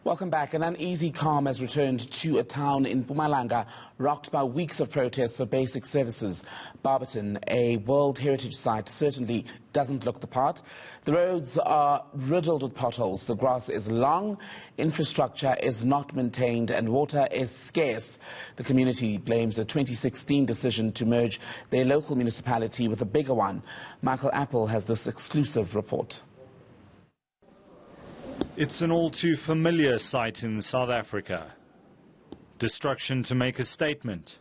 Welcome back. An uneasy calm has returned to a town in Mpumalanga, rocked by weeks of protests for basic services. Barberton, a World Heritage Site, certainly doesn't look the part. The roads are riddled with potholes, the grass is long, infrastructure is not maintained, and water is scarce. The community blames a 2016 decision to merge their local municipality with a bigger one. Michael Apple has this exclusive report. It's an all too familiar sight in South Africa. Destruction to make a statement.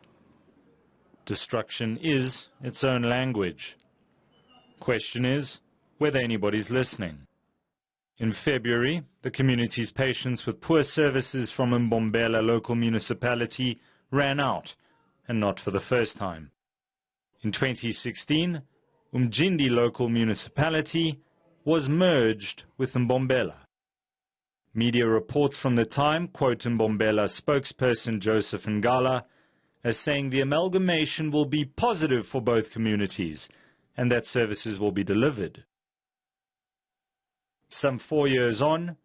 Destruction is its own language. Question is whether anybody's listening. In February, the community's patience with poor services from Mbombela local municipality ran out, and not for the first time. In 2016, Umjindi local municipality was merged with Mbombela. Media reports from the time quote Mbombela spokesperson Joseph Ngala as saying the amalgamation will be positive for both communities and that services will be delivered. Some 4 years on,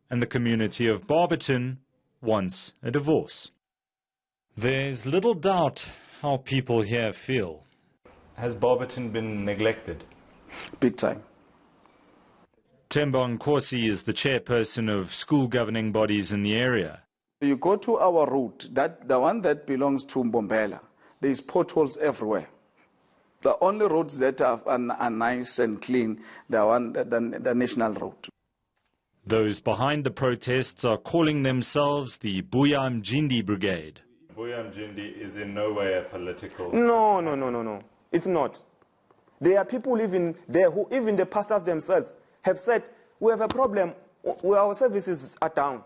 and the community of Barberton wants a divorce. There's little doubt how people here feel. Has Barberton been neglected? Big time. Temba Nkosi is the chairperson of school governing bodies in the area. You go to our route, the one that belongs to Mbombela, there's potholes everywhere. The only roads that are nice and clean, the national road. Those behind the protests are calling themselves the Buya Mjindi Brigade. Buya Mjindi is in no way a political... No. It's not. There are people living there who, even the pastors themselves, have said, we have a problem, our services are down.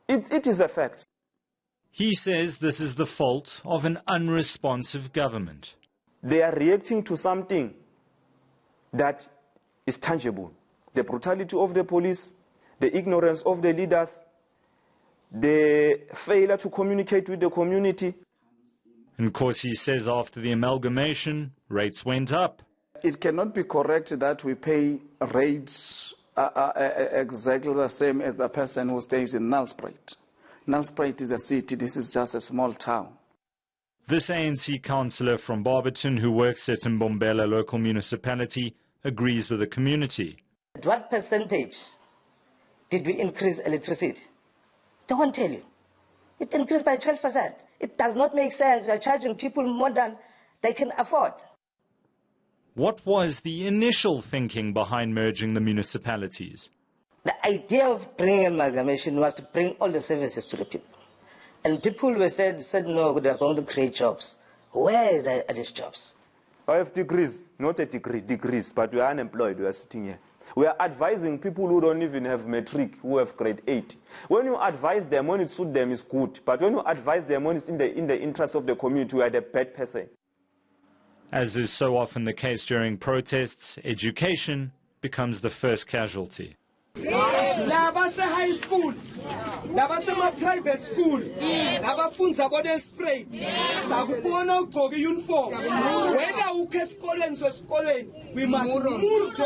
It is a fact. He says this is the fault of an unresponsive government. They are reacting to something that is tangible. The brutality of the police, the ignorance of the leaders, the failure to communicate with the community. Nkosi says after the amalgamation, rates went up. It cannot be correct that we pay rates exactly the same as the person who stays in Nelspruit. Nelspruit is a city, this is just a small town. This ANC councillor from Barberton who works at Mbombela local municipality agrees with the community. At what percentage did we increase electricity? They won't tell you. It increased by 12%. It does not make sense. We are charging people more than they can afford. What was the initial thinking behind merging the municipalities? The idea of bringing amalgamation was to bring all the services to the people. And people were said no, they are going to create jobs. Where are these jobs? I have degrees, not a degree, degrees, but we are unemployed, we are sitting here. We are advising people who don't even have matric, who have grade 8. When you advise them, when it suits them, it's good. But when you advise them, when it's in the interest of the community, you are the bad person. As is so often the case during protests, education becomes the first casualty. High school, private school, spray, uniform. We must move.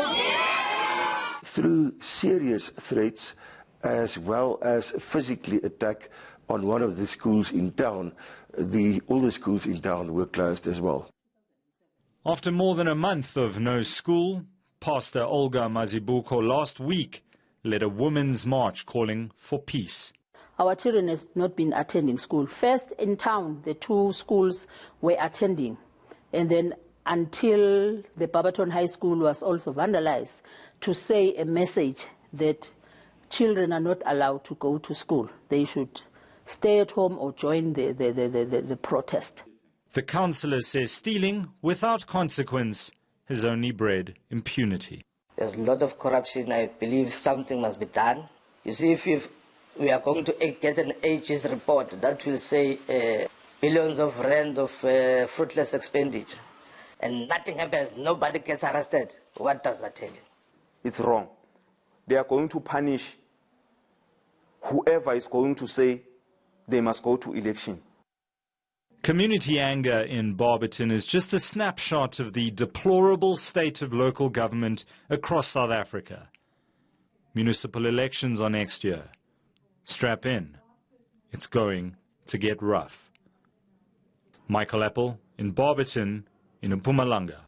Through serious threats as well as physically attack on one of the schools in town, all the schools in town were closed as well. After more than a month of no school, Pastor Olga Mazibuko last week led a women's march calling for peace. Our children have not been attending school. First in town, the 2 schools were attending, and then until the Barberton High School was also vandalized, to say a message that children are not allowed to go to school. They should stay at home or join the protest. The councillor says stealing without consequence has only bred impunity. There's a lot of corruption. I believe something must be done. You see, if we are going to get an AG's report that will say billions of rand of fruitless expenditure, and nothing happens, nobody gets arrested, what does that tell you? It's wrong. They are going to punish whoever is going to say they must go to election. Community anger in Barberton is just a snapshot of the deplorable state of local government across South Africa. Municipal elections are next year. Strap in. It's going to get rough. Michael Apple in Barberton in Mpumalanga.